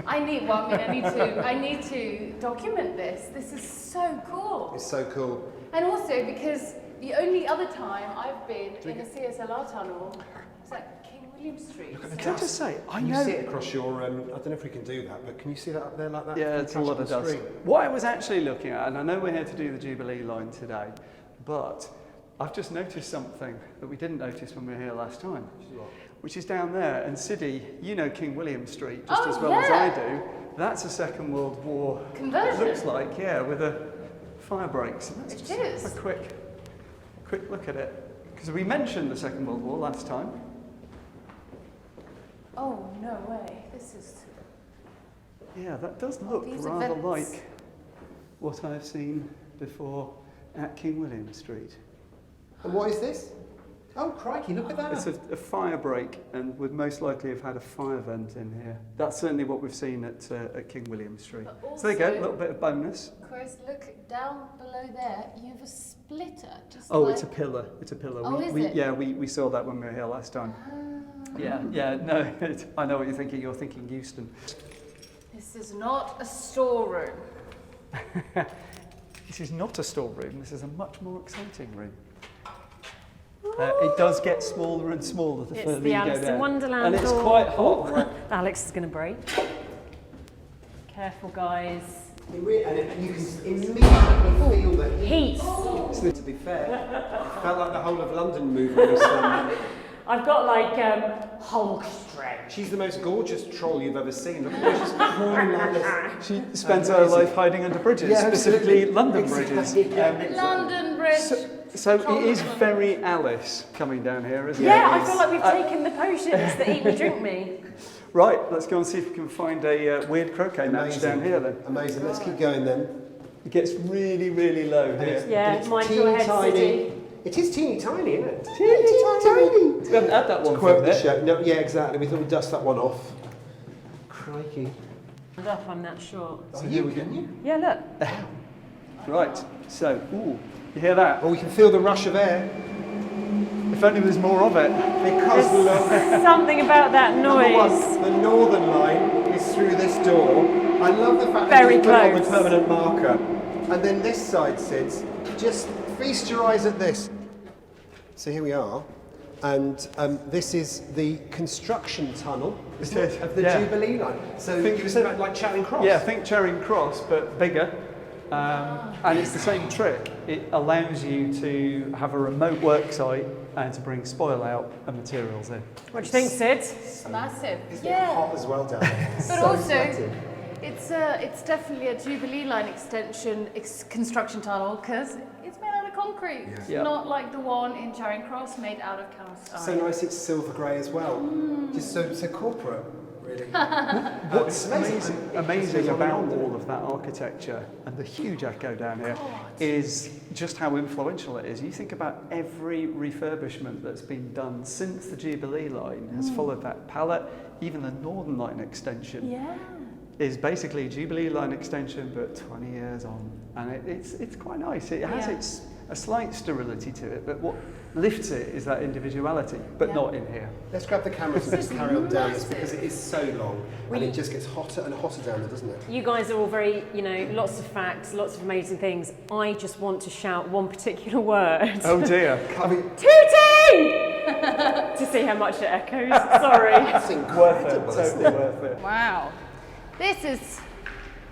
Speaker 3: I need to document this. This is so cool.
Speaker 1: It's so cool.
Speaker 3: And also because the only other time I've been in a CSLR tunnel was at King William Street.
Speaker 4: Can I just say, I
Speaker 1: Can you
Speaker 4: know.
Speaker 1: see it across your, I don't know if we can do that, but can you see that up there like that?
Speaker 4: Yeah, it's a lot of dust. What I was actually looking at, and I know we're here to do the Jubilee Line today, but I've just noticed something that we didn't notice when we were here last time, which is down there. And Siddy, you know King William Street just as well as I do. That's a Second World War
Speaker 3: Conversion.
Speaker 4: It looks like, yeah, with a fire breaks. And let's just have a quick look at it, because we mentioned the Second World War last time.
Speaker 3: Oh no way! This is.
Speaker 4: Yeah, that does look
Speaker 3: These
Speaker 4: rather
Speaker 3: events.
Speaker 4: like what I've seen before at King William Street.
Speaker 1: And what is this? Oh, crikey, look at that.
Speaker 4: It's a fire break, and would most likely have had a fire vent in here. That's certainly what we've seen at King William Street. So there you go, a little bit of bonus.
Speaker 3: Chris, look down below there. You have a splitter. Just
Speaker 4: Oh,
Speaker 3: like...
Speaker 4: it's a pillar. It's a pillar.
Speaker 3: Oh, is it?
Speaker 4: Yeah, we saw that when we were here last time. Yeah, no, I know what you're thinking. You're thinking Euston.
Speaker 3: This is not a storeroom.
Speaker 4: This is not a storeroom. This is a much more exciting room. It does get smaller and smaller the further
Speaker 8: It's the
Speaker 4: you
Speaker 8: Alice
Speaker 4: go
Speaker 8: in
Speaker 4: down.
Speaker 8: Wonderland
Speaker 4: And it's
Speaker 8: door.
Speaker 4: quite hot.
Speaker 8: Alex is going to break. Careful, guys.
Speaker 1: And you can immediately feel the heat.
Speaker 8: Heat.
Speaker 1: To be fair, felt like the whole of London movement was
Speaker 8: I've got like Hulk strength.
Speaker 1: She's the most gorgeous troll you've ever seen. Look at her, she's crawling like this.
Speaker 4: She spends her life hiding under bridges, specifically London bridges.
Speaker 3: London Bridge.
Speaker 4: So it is very Alice coming down here, isn't it?
Speaker 8: Yeah, I feel like we've taken the potions that eat me, drink me.
Speaker 4: Right, let's go and see if we can find a weird croquet match down here then.
Speaker 1: Amazing, let's keep going then.
Speaker 4: It gets really, really low here.
Speaker 8: Yeah, mind your head, Siddy.
Speaker 1: It is teeny tiny, isn't it?
Speaker 4: Teeny tiny. We haven't had that one
Speaker 1: Quote
Speaker 4: from
Speaker 1: the
Speaker 4: there.
Speaker 1: show. No, yeah, exactly. We thought we'd dust that one off. Crikey.
Speaker 8: Up, I'm that short.
Speaker 1: So here we go.
Speaker 8: Yeah, look.
Speaker 4: Right, so, ooh, you hear that?
Speaker 1: Well, we can feel the rush of air.
Speaker 4: If only there was more of it.
Speaker 1: Because look,
Speaker 8: Something about that
Speaker 1: number
Speaker 8: noise.
Speaker 1: one, the northern line is through this door. I love the fact
Speaker 8: Very
Speaker 1: that you put it on
Speaker 8: close.
Speaker 1: the permanent marker. And then this side sits. Just feast your eyes at this. So here we are. And this is the construction tunnel
Speaker 4: It is,
Speaker 1: of the
Speaker 4: yeah.
Speaker 1: Jubilee Line. So you were saying about like Charing Cross?
Speaker 4: Yeah, think Charing Cross, but bigger. And it's the same trick. It allows you to have a remote work site and to bring spoil out and materials in.
Speaker 8: What do you think, Sid?
Speaker 3: It's massive.
Speaker 1: It's getting hot as well down there.
Speaker 3: But
Speaker 1: So
Speaker 3: also,
Speaker 1: sweaty.
Speaker 3: it's definitely a Jubilee Line extension construction tunnel because it's made out of concrete. It's
Speaker 4: Yeah.
Speaker 3: not like the one in Charing Cross made out of cast
Speaker 1: So
Speaker 3: iron.
Speaker 1: nice, it's silver grey as well. Just so corporate, really.
Speaker 4: What's
Speaker 1: It's
Speaker 4: amazing
Speaker 1: It's on
Speaker 4: about
Speaker 1: London.
Speaker 4: all of that architecture and the huge echo down here is just how influential it is. You think about every refurbishment that's been done since the Jubilee Line has followed that palette. Even the Northern Line extension
Speaker 3: Yeah.
Speaker 4: is basically a Jubilee Line extension, but 20 years on, and it's quite nice. It has a slight sterility to it, but what lifts it is that individuality, but
Speaker 3: Yeah.
Speaker 4: not in here.
Speaker 1: Let's grab the cameras and
Speaker 3: This
Speaker 1: just
Speaker 3: is
Speaker 1: carry on down this
Speaker 3: massive.
Speaker 1: because it is so long and it just gets hotter and hotter down there, doesn't it?
Speaker 8: You guys are all very, lots of facts, lots of amazing things. I just want to shout one particular word.
Speaker 4: Oh dear.
Speaker 1: I mean,
Speaker 8: Tooting! To see how much it echoes. Sorry.
Speaker 1: that's
Speaker 4: Worth
Speaker 1: incredible.
Speaker 4: it, totally worth it.
Speaker 3: Wow. This is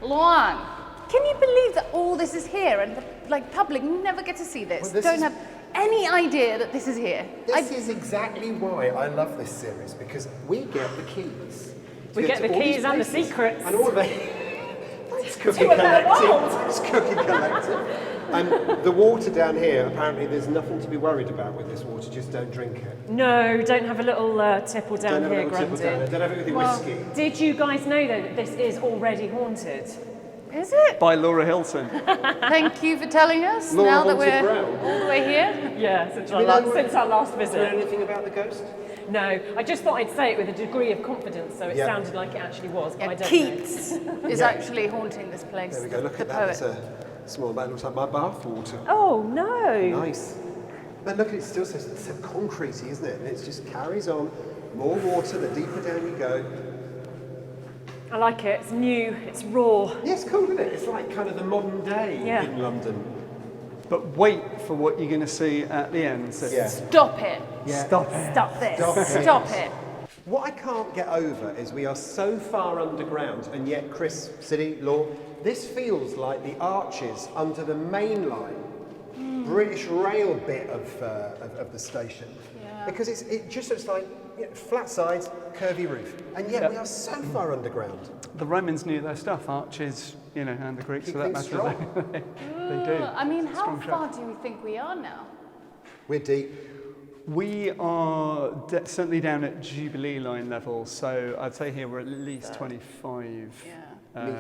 Speaker 3: long. Can you believe that all this is here and the public never get to see this?
Speaker 1: Well, this
Speaker 3: Don't
Speaker 1: is-
Speaker 3: have any idea that this is here.
Speaker 1: This is exactly why I love this series because we get the keys.
Speaker 8: We
Speaker 1: to
Speaker 8: get the
Speaker 1: all these
Speaker 8: keys and the
Speaker 1: places.
Speaker 8: secrets.
Speaker 1: And all of it. It's Cookie
Speaker 8: To a better world.
Speaker 1: Collective. It's Cookie Collective. And the water down here, apparently there's nothing to be worried about with this water, just don't drink it.
Speaker 8: No, don't have a little tipple down
Speaker 1: Don't have a
Speaker 8: here,
Speaker 1: little tipple down
Speaker 8: Grundy.
Speaker 1: there. Don't have it with your
Speaker 3: Well,
Speaker 1: whiskey.
Speaker 8: Did you guys know though that this is already haunted?
Speaker 3: Is it?
Speaker 4: By Laura Hilton.
Speaker 3: Thank you for telling us
Speaker 1: Laura
Speaker 3: now that
Speaker 1: Haunted
Speaker 3: we're
Speaker 1: Brown.
Speaker 3: all the way here.
Speaker 8: Yeah, since
Speaker 1: we know-
Speaker 8: since our last
Speaker 1: Do you know
Speaker 8: visit.
Speaker 1: anything about the ghost?
Speaker 8: No, I just thought I'd say it with a degree of confidence, so it
Speaker 1: Yeah.
Speaker 8: sounded like it actually was, but I
Speaker 3: Yeah,
Speaker 8: don't
Speaker 3: Keats is actually haunting this place.
Speaker 1: There we go, look
Speaker 3: the
Speaker 1: at that.
Speaker 3: poet.
Speaker 1: It's a small amount, looks like my bath water.
Speaker 8: know. Oh no!
Speaker 1: Nice. But look, it still says it's so concretey, isn't it? And it just carries on More water, the deeper down you go.
Speaker 8: I like it. It's new. It's raw.
Speaker 1: Yeah, it's cool, isn't it? It's like kind of the modern day
Speaker 8: Yeah.
Speaker 1: in London.
Speaker 4: But wait for what you're going to see at the end. So
Speaker 1: Yeah.
Speaker 3: Stop it.
Speaker 1: Yeah.
Speaker 4: Stop it.
Speaker 3: Stop this.
Speaker 1: Stop it.
Speaker 3: Stop it.
Speaker 1: What I can't get over is we are so far underground, and yet, Chris, City, Law, this feels like the arches under the main line, British Rail bit of the station.
Speaker 3: Yeah.
Speaker 1: Because it just looks like flat sides, curvy roof, and yet
Speaker 4: Yep.
Speaker 1: we are so far underground.
Speaker 4: The Romans knew their stuff, arches, and the Greeks
Speaker 1: Keep
Speaker 4: for that
Speaker 1: things
Speaker 4: matter. They do.
Speaker 3: I mean, how
Speaker 4: Strong show.
Speaker 3: far do we think we are now?
Speaker 1: We're deep.
Speaker 4: We are certainly down at Jubilee Line level, so I'd say here we're at least 25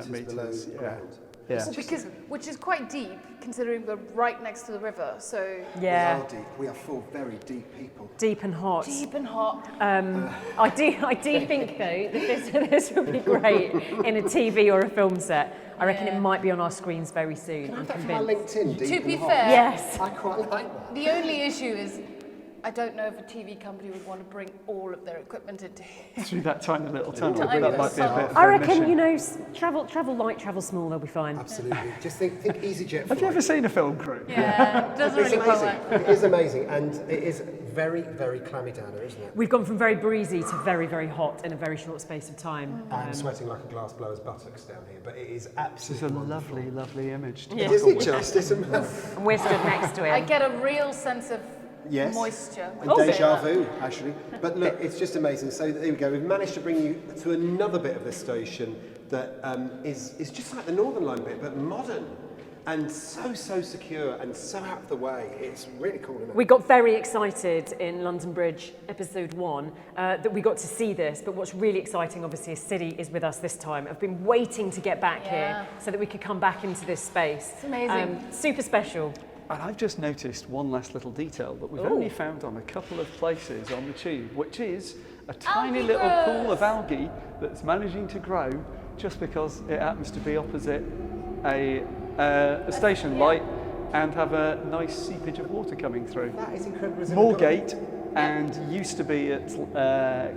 Speaker 1: Meters below
Speaker 4: yeah.
Speaker 1: ground.
Speaker 4: Yeah.
Speaker 3: Well, because which is quite deep, considering we're right next to the river. So
Speaker 8: Yeah.
Speaker 1: We are deep. We are full, very deep people.
Speaker 8: Deep and hot.
Speaker 3: deep and hot.
Speaker 8: I do think though that this would be great in a TV or a film set. I reckon it might be on our screens very soon.
Speaker 1: Can I
Speaker 8: I'm
Speaker 1: have that for my
Speaker 8: convinced.
Speaker 1: LinkedIn? Deep
Speaker 3: To
Speaker 1: and
Speaker 3: be
Speaker 1: hot?
Speaker 3: fair,
Speaker 8: Yes.
Speaker 1: I quite like that.
Speaker 3: the only issue is, I don't know if a TV company would want to bring all of their equipment into here.
Speaker 4: Through that tiny little tunnel,
Speaker 3: Tiny
Speaker 4: that might be a
Speaker 3: little
Speaker 4: bit of
Speaker 8: I
Speaker 4: a
Speaker 8: reckon,
Speaker 4: mission.
Speaker 8: travel light, travel small, they'll be fine.
Speaker 1: Absolutely. Just think EasyJet.
Speaker 4: Have you ever seen a film crew?
Speaker 3: Yeah, it doesn't
Speaker 1: It's
Speaker 3: really quite
Speaker 1: amazing.
Speaker 3: work.
Speaker 1: It is amazing, and it is very, very clammy down there, isn't it?
Speaker 8: We've gone from very breezy to very, very hot in a very short space of time.
Speaker 1: I'm sweating like a glass blower's buttocks down here, but it is
Speaker 4: This is
Speaker 1: absolutely
Speaker 4: a
Speaker 1: wonderful.
Speaker 4: lovely, lovely image. To
Speaker 8: Yeah.
Speaker 1: Is it just? It's
Speaker 8: And we're stood next to
Speaker 3: I
Speaker 8: him.
Speaker 3: get a real sense of
Speaker 1: Yes.
Speaker 3: moisture.
Speaker 1: And
Speaker 3: when you say
Speaker 1: deja
Speaker 3: that.
Speaker 1: vu, actually. But look, it's just amazing. So there we go. We've managed to bring you to another bit of the station that is just like the Northern Line bit, but modern and so secure and so out of the way. It's really cool, isn't it?
Speaker 8: We got very excited in London Bridge episode 1 that we got to see this, but what's really exciting obviously is City is with us this time. I've been waiting to get back here so that we could come back into this space.
Speaker 3: It's amazing.
Speaker 8: Super special.
Speaker 4: And I've just noticed one last little detail that we've only found on a couple of places on the tube, which is a tiny
Speaker 3: Algae
Speaker 4: little pool
Speaker 3: growth.
Speaker 4: of algae that's managing to grow just because it happens to be opposite a station light and have a nice seepage of water coming through.
Speaker 1: That is incredible. isn't it?
Speaker 4: Moorgate and used to be at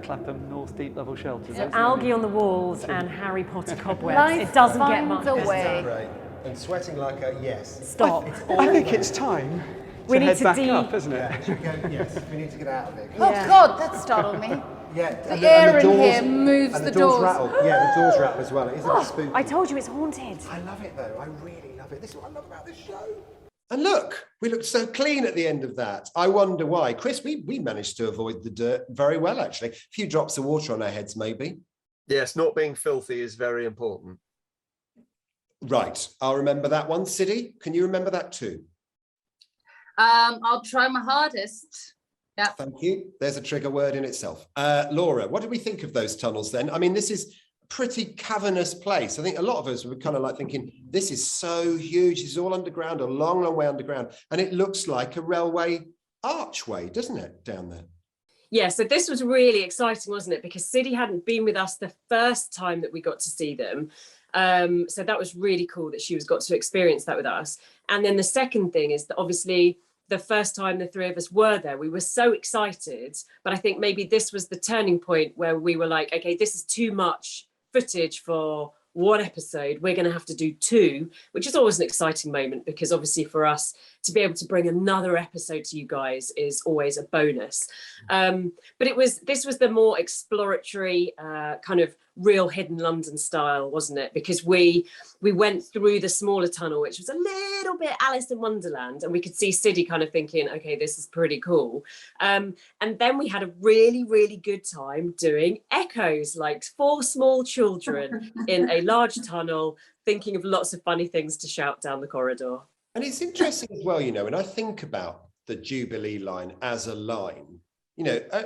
Speaker 4: Clapham North Deep Level Shelters.
Speaker 8: So algae on the walls and Harry Potter cobwebs.
Speaker 3: Life
Speaker 8: It doesn't get
Speaker 3: finds
Speaker 8: much
Speaker 3: a
Speaker 8: better.
Speaker 3: way.
Speaker 1: Great. And sweating like a yes.
Speaker 8: Stop.
Speaker 4: I think it's time
Speaker 8: We
Speaker 4: to
Speaker 8: need
Speaker 4: head
Speaker 8: to
Speaker 4: back up, isn't it?
Speaker 1: Yeah, should we go? Yes, we need to get out of it.
Speaker 3: Oh God, that startled me.
Speaker 1: Yeah,
Speaker 3: The air in here moves
Speaker 1: and
Speaker 3: the
Speaker 1: the doors
Speaker 3: doors.
Speaker 1: rattle. Yeah, the doors rattle as well. It isn't spooky.
Speaker 8: I told you it's haunted.
Speaker 1: I love it though. I really love it. This is what I love about this show. And look, we looked so clean at the end of that. I wonder why. Chris, we managed to avoid the dirt very well, actually. A few drops of water on our heads, maybe.
Speaker 6: Yes, not being filthy is very important.
Speaker 1: Right, I'll remember that one. City, can you remember that too?
Speaker 5: I'll try my hardest. Yeah.
Speaker 1: Thank you. There's a trigger word in itself. Laura, what did we think of those tunnels then? I mean, this is a pretty cavernous place. I think a lot of us were kind of like thinking, this is so huge. This is all underground, a long, long way underground. And it looks like a railway archway, doesn't it, down there?
Speaker 2: Yeah, so this was really exciting, wasn't it? Because City hadn't been with us the first time that we got to see them. So that was really cool that she got to experience that with us. And then the second thing is that obviously the first time the three of us were there, we were so excited. But I think maybe this was the turning point where we were like, okay, this is too much footage for one episode. We're going to have to do 2, which is always an exciting moment because obviously for us to be able to bring another episode to you guys is always a bonus. But this was the more exploratory kind of real hidden London style, wasn't it? Because we went through the smaller tunnel, which was a little bit Alice in Wonderland, and we could see Siddy kind of thinking, okay, this is pretty cool. And then we had a really, really good time doing echoes, like 4 small children in a large tunnel, thinking of lots of funny things to shout down the corridor.
Speaker 1: And it's interesting as well, when I think about the Jubilee line as a line,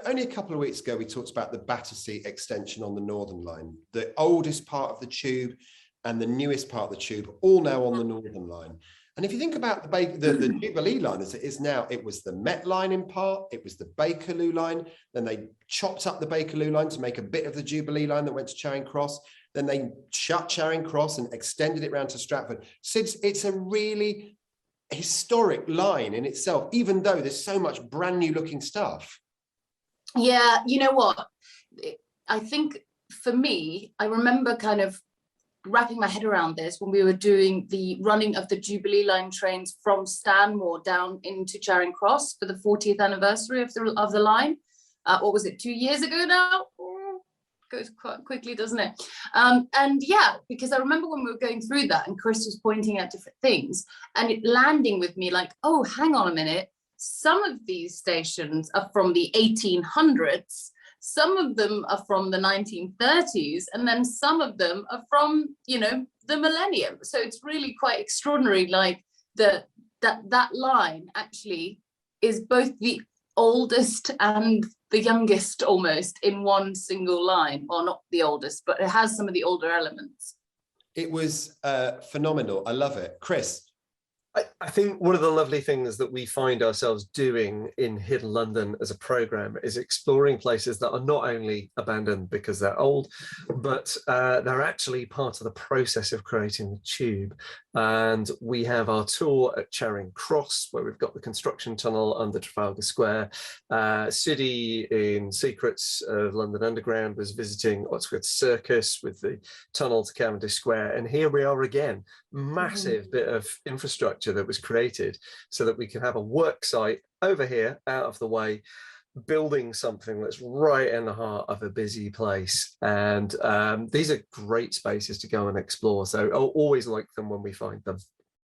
Speaker 1: only a couple of weeks ago, we talked about the Battersea extension on the Northern Line, the oldest part of the tube and the newest part of the tube, all now on the Northern Line. And if you think about the Jubilee line as it is now, it was the Met line in part, it was the Bakerloo line, then they chopped up the Bakerloo line to make a bit of the Jubilee line that went to Charing Cross, then they shut Charing Cross and extended it round to Stratford. So it's a really historic line in itself, even though there's so much brand new looking stuff.
Speaker 5: Yeah, you know what? I think for me, I remember kind of wrapping my head around this when we were doing the running of the Jubilee Line trains from Stanmore down into Charing Cross for the 40th anniversary of the line. What was it, 2 years ago now? Goes quite quickly, doesn't it? And yeah, because I remember when we were going through that and Chris was pointing out different things and it landing with me like, oh, hang on a minute. Some of these stations are from the 1800s. Some of them are from the 1930s, and then some of them are from, you know, the millennium. So it's really quite extraordinary, like that line actually is both the oldest and the youngest almost in one single line, or not the oldest, but it has some of the older elements.
Speaker 1: It was phenomenal. I love it. Chris.
Speaker 6: I think one of the lovely things that we find ourselves doing in Hidden London as a programme is exploring places that are not only abandoned because they're old, but they're actually part of the process of creating the tube. And we have our tour at Charing Cross, where we've got the construction tunnel under Trafalgar Square. Sudi in Secrets of London Underground was visiting Oxford Circus with the tunnel to Cavendish Square. And here we are again, massive bit of infrastructure that was created so that we can have a work site over here out of the way, building something that's right in the heart of a busy place. And these are great spaces to go and explore, so I'll always like them when we find them.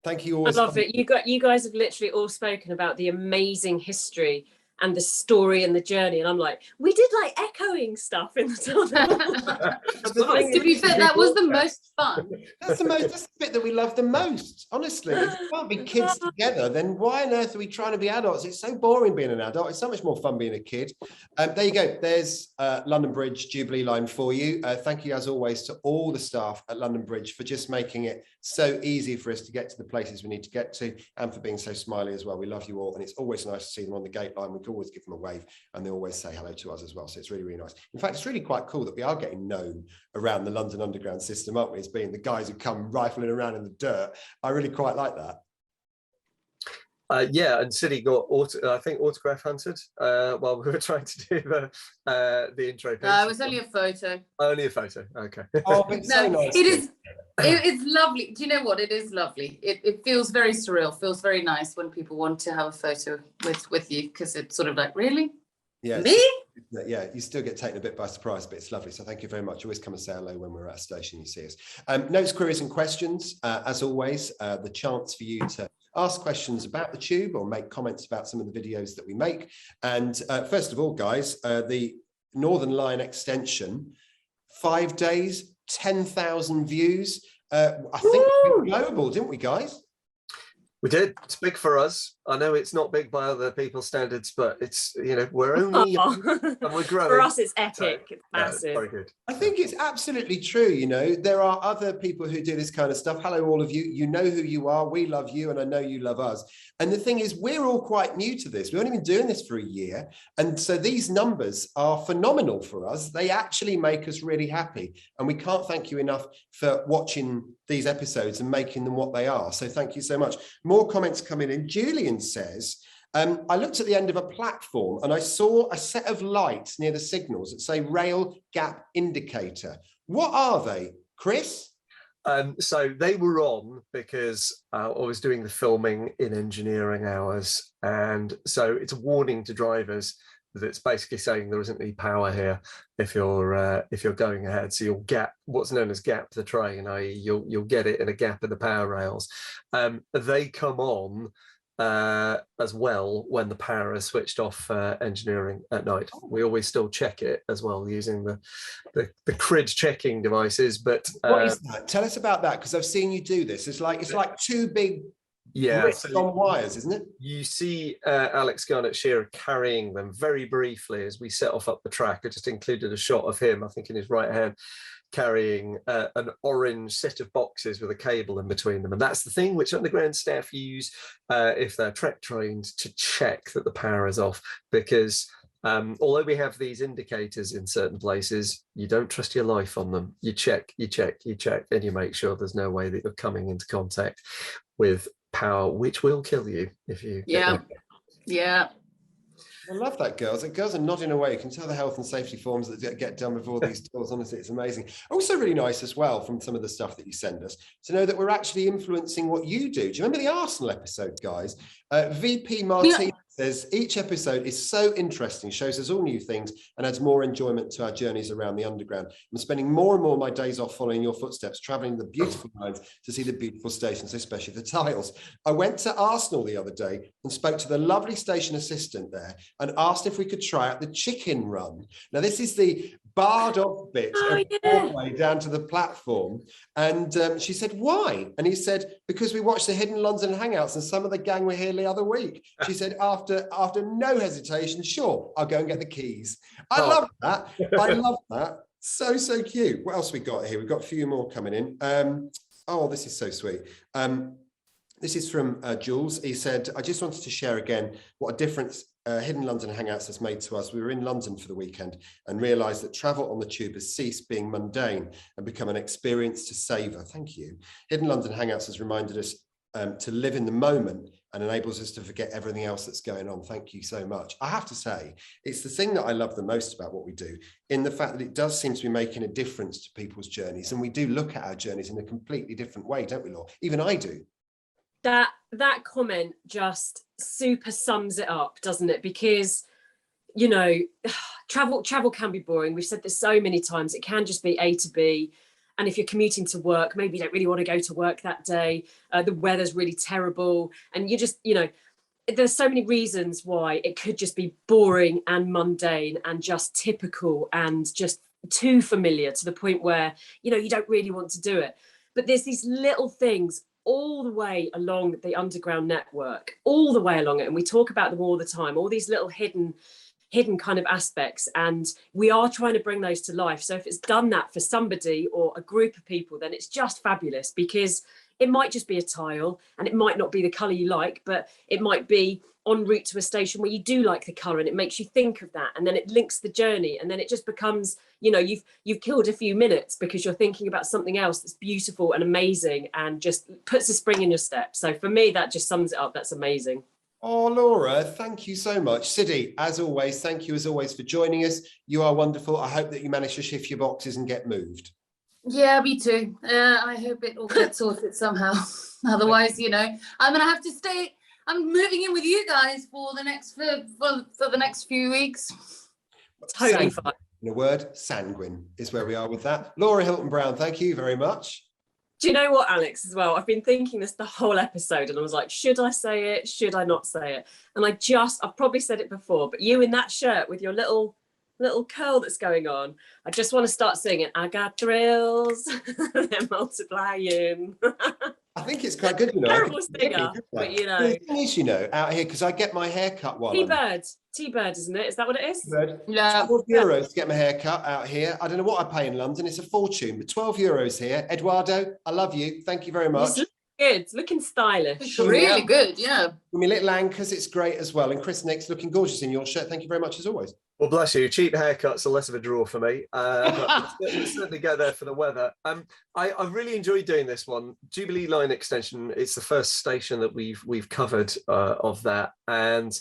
Speaker 1: Thank you. I
Speaker 2: love it. You guys have literally all spoken about the amazing history and the story and the journey, and I'm like, we did like echoing stuff in the tunnel.
Speaker 5: To be fair, that was the most fun.
Speaker 1: That's the bit that we love the most, honestly. If we can't be kids together, then why on earth are we trying to be adults? It's so boring being an adult. It's so much more fun being a kid. There you go. There's London Bridge Jubilee Line for you. Thank you as always to all the staff at London Bridge for just making it so easy for us to get to the places we need to get to, and for being so smiley as well. We love you all, and it's always nice to see them on the gate line. We can always give them a wave, and they always say hello to us as well. So it's really, really nice. In fact, it's really quite cool that we are getting known around the London Underground system, aren't we, as being the guys who come rifling around in the dirt. I really quite like that.
Speaker 6: Yeah, and City got I think autograph hunted while we were trying to do the intro.
Speaker 5: It was only a photo.
Speaker 6: Only a photo. Okay.
Speaker 1: Oh, it's so nice.
Speaker 5: It is. It's lovely. Do you know what? It is lovely. It feels very surreal. Feels very nice when people want to have a photo with you, because it's sort of like, really?
Speaker 1: Yeah.
Speaker 5: Me?
Speaker 1: Yeah, you still get taken a bit by surprise, but it's lovely. So thank you very much. Always come and say hello when we're at a station, you see us. Notes, queries and questions. As always, the chance for you to ask questions about the tube or make comments about some of the videos that we make. And first of all, guys, the Northern Line extension, 5 days, 10,000 views. I think we went global, didn't we, guys?
Speaker 6: We did. It's big for us. I know it's not big by other people's standards, but it's, you know, we're only and we're growing.
Speaker 2: For us, it's epic. It's massive.
Speaker 6: Very good.
Speaker 1: I think it's absolutely true. You know, there are other people who do this kind of stuff. Hello, all of you. You know who you are. We love you, and I know you love us. And the thing is, we're all quite new to this. We've only been doing this for a year. And so these numbers are phenomenal for us. They actually make us really happy. And we can't thank you enough for watching these episodes and making them what they are. So thank you so much. More comments coming in. Julian says, I looked at the end of a platform and I saw a set of lights near the signals that say rail gap indicator. What are they, Chris?
Speaker 6: So they were on because I was doing the filming in engineering hours, and so it's a warning to drivers that's basically saying there isn't any power here if you're going ahead. So you'll gap what's known as gap the train, i.e. you'll get it in a gap in the power rails. They come on as well when the power is switched off engineering at night. We always still check it as well using the CRID checking devices. But
Speaker 1: what is that? Tell us about that, because I've seen you do this. It's like two big bricks on wires, isn't it? You
Speaker 6: see Alex Garnett Shearer carrying them very briefly as we set off up the track. I just included a shot of him, I think in his right hand, carrying an orange set of boxes with a cable in between them. And that's the thing which underground staff use if they're track trained to check that the power is off, because although we have these indicators in certain places, you don't trust your life on them. You check, and you make sure there's no way that you're coming into contact with power, which will kill you if you...
Speaker 5: Yeah.
Speaker 1: I love that, girls. The girls are nodding away. You can tell the health and safety forms that get done before these tours. Honestly, it's amazing. Also really nice as well from some of the stuff that you send us to know that we're actually influencing what you do. Do you remember the Arsenal episode, guys? VP Martin says, each episode is so interesting, shows us all new things and adds more enjoyment to our journeys around the underground. I'm spending more and more of my days off following your footsteps, traveling the beautiful lines to see the beautiful stations, especially the tiles. I went to Arsenal the other day and spoke to the lovely station assistant there and asked if we could try out the chicken run. Now, this is the barred off bit all the way down to the platform. And she said, why? And he said, because we watched the Hidden London Hangouts and some of the gang were here the other week. She said, after no hesitation, sure, I'll go and get the keys. I love that. I love that. So cute. What else we got here? We've got a few more coming in. Oh, this is so sweet. This is from Jules. He said, I just wanted to share again what a difference Hidden London Hangouts has made to us. We were in London for the weekend and realised that travel on the tube has ceased being mundane and become an experience to savour. Thank you. Hidden London Hangouts has reminded us to live in the moment and enables us to forget everything else that's going on. Thank you so much. I have to say, it's the thing that I love the most about what we do, in the fact that it does seem to be making a difference to people's journeys. And we do look at our journeys in a completely different way, don't we, Laura? Even I do.
Speaker 2: That comment just super sums it up, doesn't it? Because, you know, travel can be boring. We've said this so many times. It can just be A to B. And if you're commuting to work, maybe you don't really want to go to work that day. The weather's really terrible. And you just, you know, there's so many reasons why it could just be boring and mundane and just typical and just too familiar to the point where, you know, you don't really want to do it. But there's these little things all the way along the underground network, all the way along it. And we talk about them all the time, all these little hidden kind of aspects. And we are trying to bring those to life. So if it's done that for somebody or a group of people, then it's just fabulous, because it might just be a tile and it might not be the colour you like, but it might be en route to a station where you do like the colour and it makes you think of that. And then it links the journey, and then it just becomes, you know, you've killed a few minutes because you're thinking about something else that's beautiful and amazing and just puts a spring in your step. So for me, that just sums it up. That's amazing.
Speaker 1: Oh, Laura, thank you so much. Siddy, as always, thank you as always for joining us. You are wonderful. I hope that you manage to shift your boxes and get moved.
Speaker 5: Yeah, me too. I hope it all gets sorted somehow. Otherwise, you know, I'm gonna have to stay. I'm moving in with you guys for the next for the next few weeks.
Speaker 2: Totally fine.
Speaker 1: In a word, sanguine is where we are with that. Laura Hilton Brown, thank you very much.
Speaker 2: Do you know what, Alex, as well? I've been thinking this the whole episode and I was like, should I say it? Should I not say it? And I've probably said it before, but you in that shirt with your little curl that's going on, I just want to start singing, I got thrills, they're multiplying.
Speaker 1: I think it's quite good, you know.
Speaker 2: Terrible singer, but you know.
Speaker 1: The thing is, you know, out here, because I get my hair cut while
Speaker 2: T-Bird, isn't it? Is that what it is?
Speaker 1: T-Bird.
Speaker 5: Yeah.
Speaker 1: 12 euros to get my hair cut out here. I don't know what I pay in London. It's a fortune, but 12 euros here. Eduardo, I love you. Thank you very much.
Speaker 2: Good, looking stylish.
Speaker 5: It's really good, yeah.
Speaker 1: With my little anchors, it's great as well. And Chris Nix, looking gorgeous in your shirt. Thank you very much as always.
Speaker 6: Well, bless you. Cheap haircuts are less of a draw for me. But we'll certainly get there for the weather. I really enjoyed doing this one. Jubilee Line extension. It's the first station that we've covered of that. And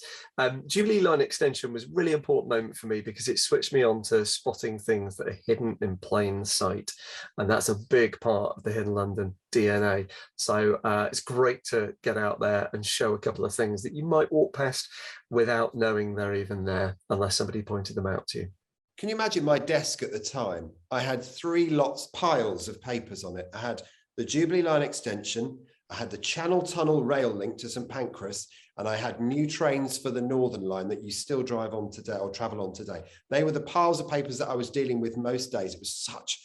Speaker 6: Jubilee Line extension was a really important moment for me because it switched me on to spotting things that are hidden in plain sight. And that's a big part of the Hidden London DNA. So it's great to get out there and show a couple of things that you might walk past without knowing they're even there, unless somebody pointed them out to you.
Speaker 1: Can you imagine my desk at the time? I had piles of papers on it. I had the Jubilee Line extension, I had the Channel Tunnel rail link to St Pancras, and I had new trains for the Northern Line that you still drive on today or travel on today. They were the piles of papers that I was dealing with most days. It was such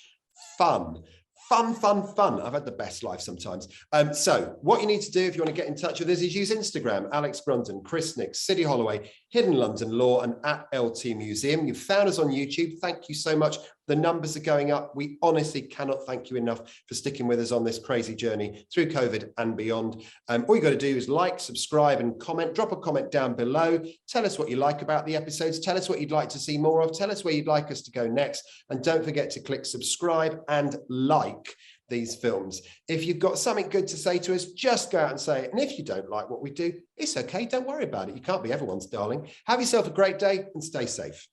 Speaker 1: fun. Fun. I've had the best life sometimes. So what you need to do if you want to get in touch with us is use Instagram, Alex Brunton, Chris Nix, Siddy Holloway, Hidden London Law, and at LT Museum. You've found us on YouTube. Thank you so much. The numbers are going up. We honestly cannot thank you enough for sticking with us on this crazy journey through COVID and beyond. All you got to do is like, subscribe, and comment. Drop a comment down below. Tell us what you like about the episodes. Tell us what you'd like to see more of. Tell us where you'd like us to go next. And don't forget to click subscribe and like. these films. If you've got something good to say to us, just go out and say it. And if you don't like what we do, it's okay. Don't worry about it. You can't be everyone's darling. Have yourself a great day and stay safe.